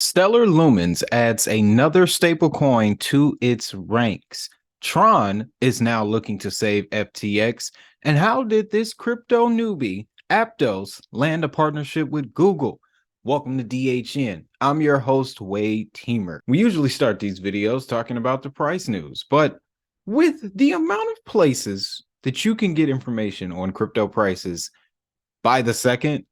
Stellar Lumens adds another stablecoin to its ranks. Tron is now looking to save FTX. And how did this crypto newbie, Aptos, land a partnership with Google? Welcome to DHN. I'm your host, Wade Teamer. We usually start these videos talking about the price news, but with the amount of places that you can get information on crypto prices by the second,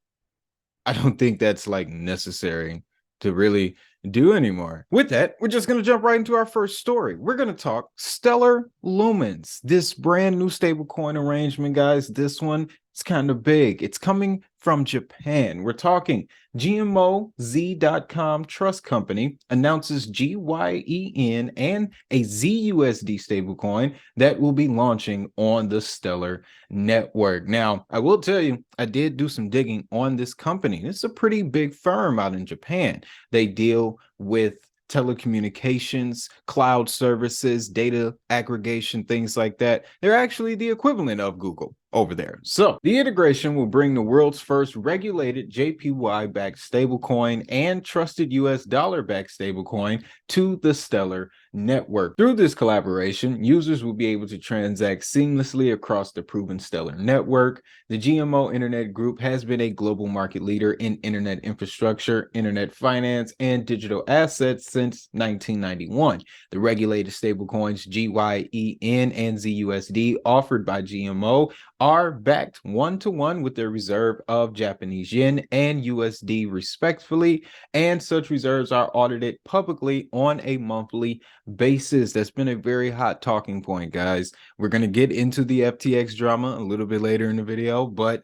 I don't think that's like necessary to really do anymore. With that, we're just going to jump right into our first story. We're going to talk Stellar Lumens, this brand new stablecoin arrangement, guys. This one is kind of big. It's coming from Japan. We're talking GMOZ.com Trust Company announces GYEN and a ZUSD stablecoin that will be launching on the Stellar network. Now, I will tell you, I did do some digging on this company. It's a pretty big firm out in Japan. They deal with telecommunications, cloud services, data aggregation, things like that. They're actually the equivalent of Google over there. So the integration will bring the world's first regulated JPY-backed stablecoin and trusted US dollar-backed stablecoin to the Stellar network. Through this collaboration, users will be able to transact seamlessly across the proven Stellar network. The GMO Internet Group has been a global market leader in internet infrastructure, internet finance, and digital assets since 1991. The regulated stablecoins GYEN and ZUSD offered by GMO are backed one-to-one with their reserve of Japanese yen and USD respectively, and such reserves are audited publicly on a monthly basis. That's been a very hot talking point, guys. We're going to get into the FTX drama a little bit later in the video, but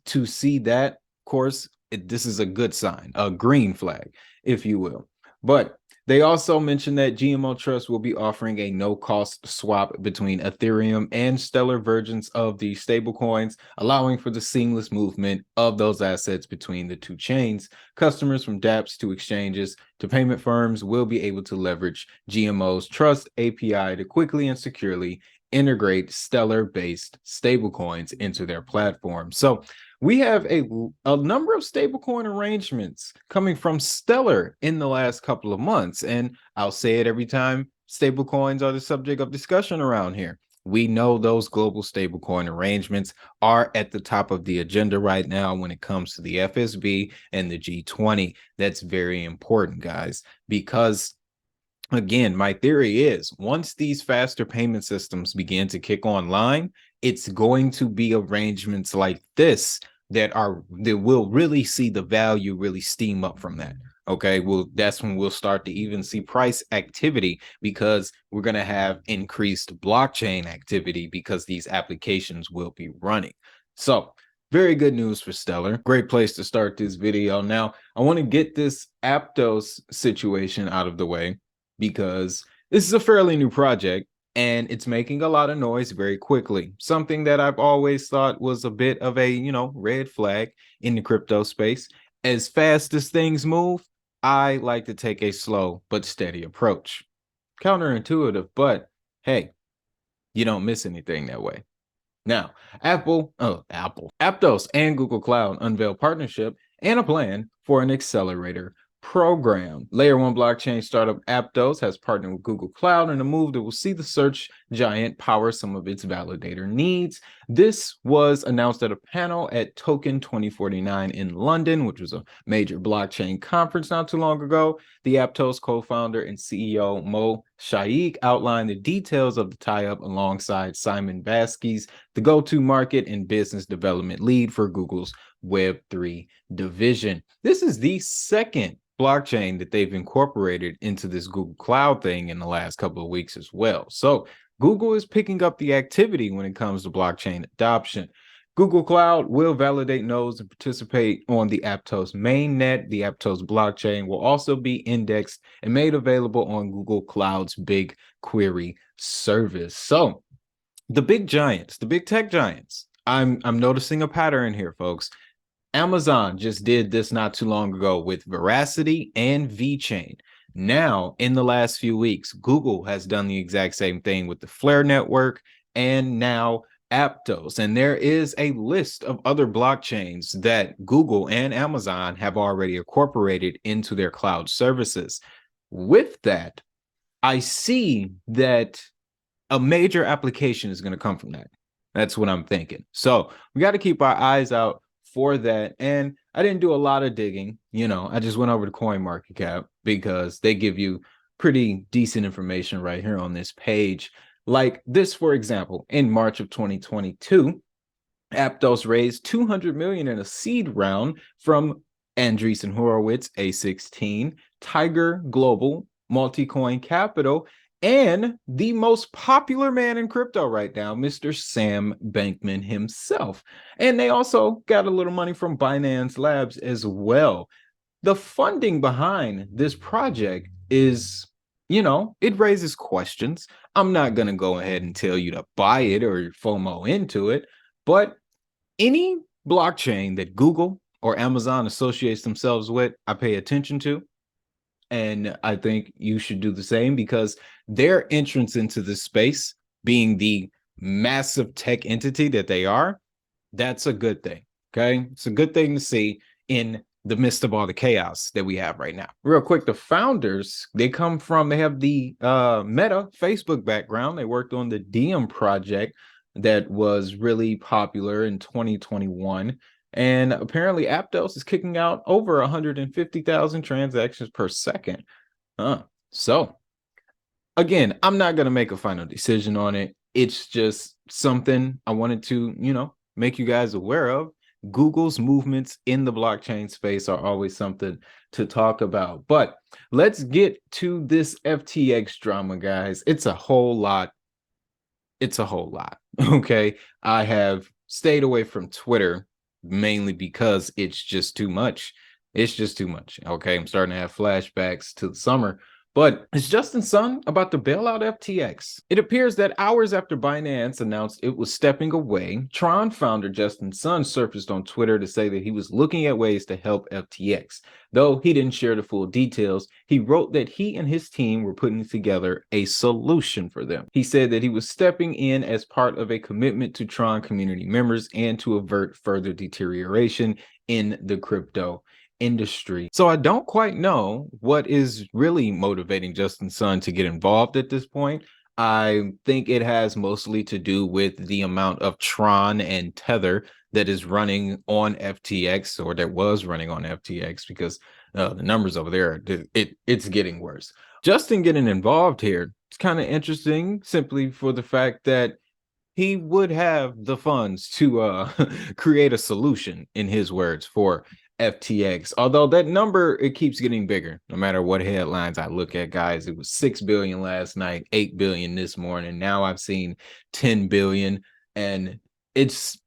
to see that, of course, this is a good sign, a green flag, if you will. But they also mentioned that GMO Trust will be offering a no-cost swap between Ethereum and Stellar versions of the stablecoins, allowing for the seamless movement of those assets between the two chains. Customers from dApps to exchanges to payment firms will be able to leverage GMO's Trust API to quickly and securely integrate Stellar-based stablecoins into their platform. So we have a number of stablecoin arrangements coming from Stellar in the last couple of months. And I'll say it every time stablecoins are the subject of discussion around here. We know those global stablecoin arrangements are at the top of the agenda right now when it comes to the FSB and the G20. That's very important, guys, because again, my theory is once these faster payment systems begin to kick online, it's going to be arrangements like this that will really see the value really steam up from that. Okay, well, that's when we'll start to even see price activity because we're going to have increased blockchain activity because these applications will be running. So very good news for Stellar. Great place to start this video. Now, I want to get this Aptos situation out of the way because this is a fairly new project and it's making a lot of noise very quickly. Something that I've always thought was a bit of a, red flag in the crypto space. As fast as things move, I like to take a slow but steady approach. Counterintuitive, but hey, you don't miss anything that way. Now, Aptos and Google Cloud unveil partnership and a plan for an accelerator program. Layer 1 blockchain startup Aptos has partnered with Google Cloud in a move that will see the search giant power some of its validator needs. This was announced at a panel at Token 2049 in London, which was a major blockchain conference not too long ago. The Aptos co-founder and CEO Mo Shaikh outlined the details of the tie-up alongside Simon Vasquez, the go-to-market and business development lead for Google's Web3 division. This is the second blockchain that they've incorporated into this Google Cloud thing in the last couple of weeks as well. So Google is picking up the activity when it comes to blockchain adoption. Google Cloud will validate nodes and participate on the Aptos mainnet. The Aptos blockchain will also be indexed and made available on Google Cloud's BigQuery service. So the big giants, the big tech giants, I'm noticing a pattern here, folks. Amazon just did this not too long ago with Veracity and VeChain. Now, in the last few weeks, Google has done the exact same thing with the Flare network and now Aptos, and there is a list of other blockchains that Google and Amazon have already incorporated into their cloud services. With that, I see that a major application is going to come from that. That's what I'm thinking. So we got to keep our eyes out for that. And I didn't do a lot of digging. I just went over to CoinMarketCap because they give you pretty decent information right here on this page. Like this, for example, in March of 2022, Aptos raised $200 million in a seed round from Andreessen Horowitz, A16, Tiger Global, Multicoin Capital, and the most popular man in crypto right now, Mr. Sam Bankman himself. And they also got a little money from Binance Labs as well. The funding behind this project is, it raises questions. I'm not going to go ahead and tell you to buy it or FOMO into it, but any blockchain that Google or Amazon associates themselves with, I pay attention to. And I think you should do the same because their entrance into this space, being the massive tech entity that they are, that's a good thing. Okay. It's a good thing to see in the midst of all the chaos that we have right now. Real quick, the founders, they have the Meta Facebook background. They worked on the Diem project that was really popular in 2021. And apparently Aptos is kicking out over 150,000 transactions per second. So again, I'm not going to make a final decision on it. It's just something I wanted to, make you guys aware of. Google's movements in the blockchain space are always something to talk about. But let's get to this FTX drama, guys. It's a whole lot. Okay. I have stayed away from Twitter mainly because it's just too much. Okay. I'm starting to have flashbacks to the summer. But is Justin Sun about to bail out FTX? It appears that hours after Binance announced it was stepping away, Tron founder Justin Sun surfaced on Twitter to say that he was looking at ways to help FTX. Though he didn't share the full details, he wrote that he and his team were putting together a solution for them. He said that he was stepping in as part of a commitment to Tron community members and to avert further deterioration in the crypto industry. So I don't quite know what is really motivating Justin Sun to get involved at this point. I think it has mostly to do with the amount of Tron and Tether that is running on FTX, or that was running on FTX, because the numbers over there, it's getting worse. Justin getting involved here, it's kind of interesting simply for the fact that he would have the funds to create a solution, in his words, for FTX. Although that number, it keeps getting bigger no matter what headlines I look at, guys. It was 6 billion last night, 8 billion this morning. Now I've seen 10 billion. And it's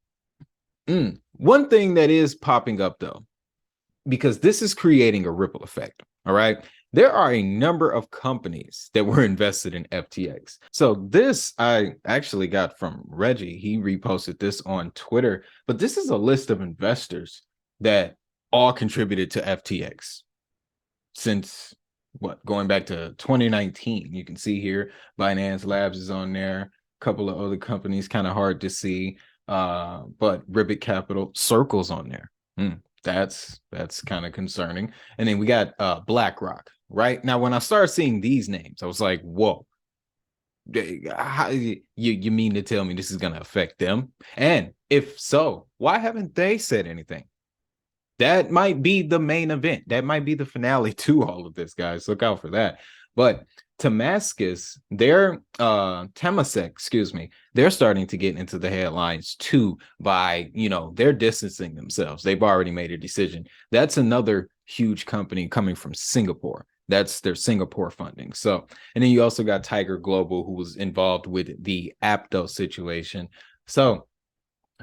one thing that is popping up, though, because this is creating a ripple effect. All right. There are a number of companies that were invested in FTX. So this I actually got from Reggie. He reposted this on Twitter, but this is a list of investors that all contributed to FTX since going back to 2019. You can see here Binance Labs is on there, a couple of other companies, kind of hard to see, but Ribbit Capital, Circle's on there. That's kind of concerning. And then we got BlackRock. Right now, when I started seeing these names, I was like, whoa, how, you mean to tell me this is going to affect them? And if so, why haven't they said anything? That might be the main event. That might be the finale to all of this, guys. Look out for that. But Temasek, excuse me, they're starting to get into the headlines too by, they're distancing themselves. They've already made a decision. That's another huge company coming from Singapore. That's their Singapore funding. So, and then you also got Tiger Global, who was involved with the Aptos situation. So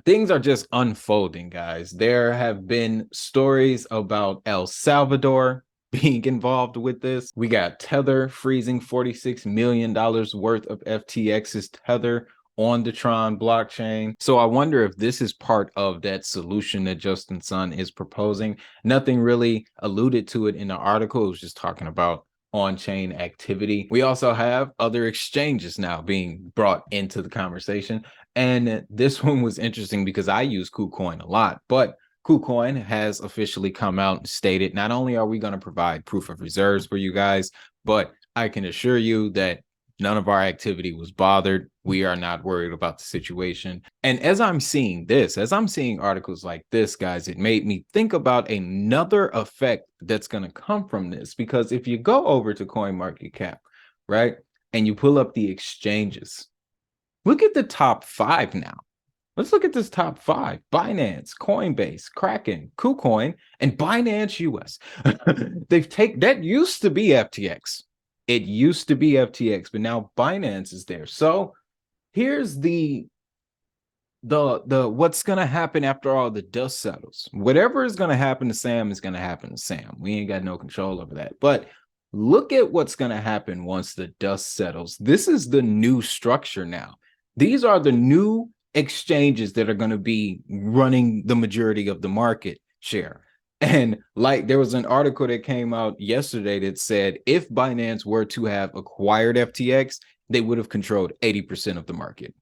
things are just unfolding, guys. There have been stories about El Salvador being involved with this. We got Tether freezing $46 million worth of FTX's Tether on the Tron blockchain. So I wonder if this is part of that solution that Justin Sun is proposing. Nothing really alluded to it in the article. It was just talking about on-chain activity. We also have other exchanges now being brought into the conversation. And this one was interesting because I use KuCoin a lot, but KuCoin has officially come out and stated not only are we going to provide proof of reserves for you guys, but I can assure you that none of our activity was bothered. We are not worried about the situation. And as I'm seeing this, as I'm seeing articles like this, guys, it made me think about another effect that's going to come from this. Because if you go over to CoinMarketCap, right, and you pull up the exchanges, look at the top 5 now. Let's look at this top 5: Binance, Coinbase, Kraken, KuCoin, and Binance US. They've taken that used to be FTX. It used to be FTX, but now Binance is there. So here's the what's gonna happen after all the dust settles. Whatever is gonna happen to Sam is gonna happen to Sam. We ain't got no control over that. But look at what's gonna happen once the dust settles. This is the new structure now. These are the new exchanges that are going to be running the majority of the market share. And like there was an article that came out yesterday that said if Binance were to have acquired FTX, they would have controlled 80% of the market.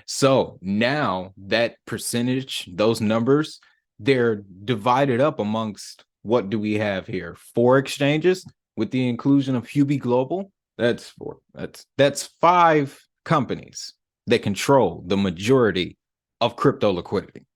So now that percentage, those numbers, they're divided up amongst what do we have here? 4 exchanges with the inclusion of Huby Global. That's 4. That's 5 companies that control the majority of crypto liquidity.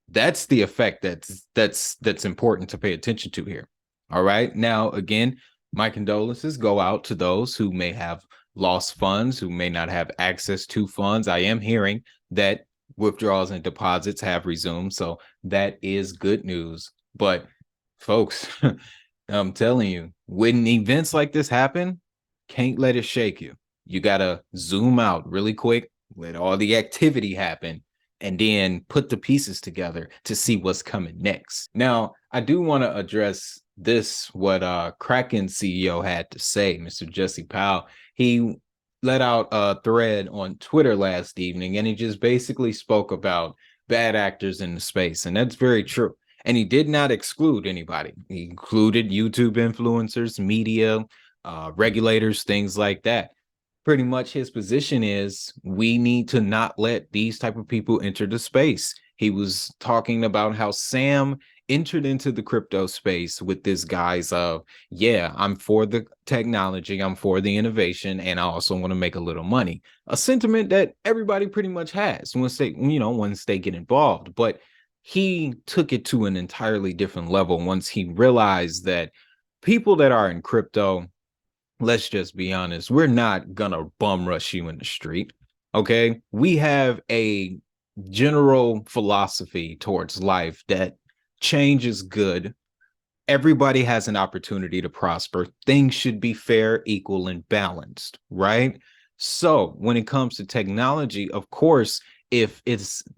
That's the effect that's important to pay attention to here. All right. Now, again, my condolences go out to those who may have lost funds, who may not have access to funds. I am hearing that withdrawals and deposits have resumed, so that is good news. But folks, I'm telling you, when events like this happen, can't let it shake you. You got to zoom out really quick, let all the activity happen, and then put the pieces together to see what's coming next. Now, I do want to address this, what Kraken CEO had to say, Mr. Jesse Powell. He let out a thread on Twitter last evening, and he just basically spoke about bad actors in the space, and that's very true. And he did not exclude anybody. He included YouTube influencers, media, regulators, things like that. Pretty much his position is we need to not let these type of people enter the space. He was talking about how Sam entered into the crypto space with this guy's yeah, I'm for the technology, I'm for the innovation, and I also want to make a little money. A sentiment that everybody pretty much has once they get involved. But he took it to an entirely different level once he realized that people that are in crypto, let's just be honest, we're not gonna bum rush you in the street. Okay, we have a general philosophy towards life that change is good. Everybody has an opportunity to prosper. Things should be fair, equal, and balanced, right? So when it comes to technology, of course, if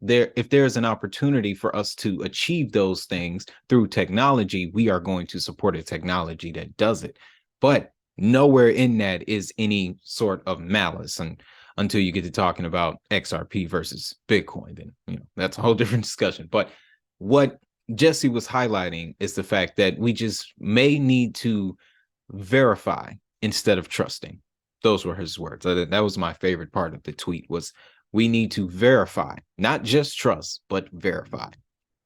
there's an opportunity for us to achieve those things through technology, we are going to support a technology that does it. But nowhere in that is any sort of malice. And until you get to talking about XRP versus Bitcoin, then that's a whole different discussion. But what Jesse was highlighting is the fact that we just may need to verify instead of trusting. Those were his words. That was my favorite part of the tweet, was we need to verify, not just trust, but verify.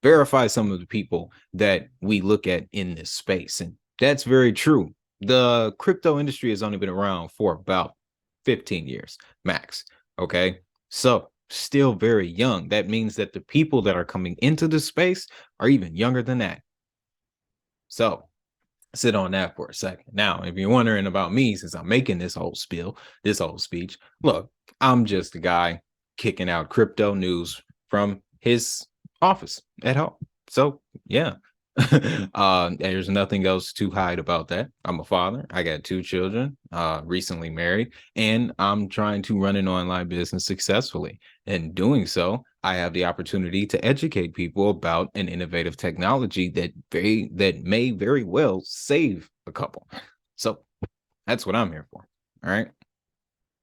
Verify some of the people that we look at in this space. And that's very true. The crypto industry has only been around for about 15 years max. Okay. So still very young. That means that the people that are coming into the space are even younger than that. So sit on that for a second. Now, if you're wondering about me, since I'm making this whole spiel, this whole speech, look, I'm just a guy kicking out crypto news from his office at home. So yeah. There's nothing else to hide about that. I'm a father. I got 2 children, recently married, and I'm trying to run an online business successfully. In doing so, I have the opportunity to educate people about an innovative technology that may very well save a couple. So that's what I'm here for. All right.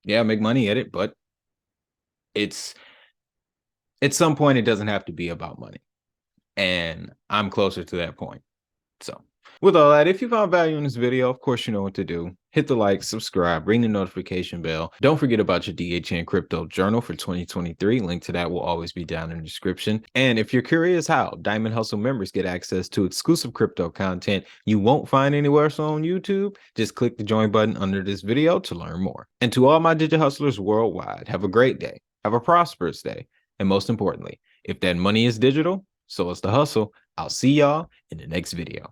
Yeah, make money at it, but it's at some point it doesn't have to be about money. And I'm closer to that point. So With all that, if you found value in this video, of course, you know what to do. Hit the like, subscribe, ring the notification bell. Don't forget about your DHN Crypto Journal for 2023. Link to that will always be down in the description. And if you're curious how Diamond Hustle members get access to exclusive crypto content you won't find anywhere else on YouTube, just click the join button under this video to learn more. And to all my digital hustlers worldwide, have a great day, have a prosperous day, and most importantly, if that money is digital, so is the hustle. I'll see y'all in the next video.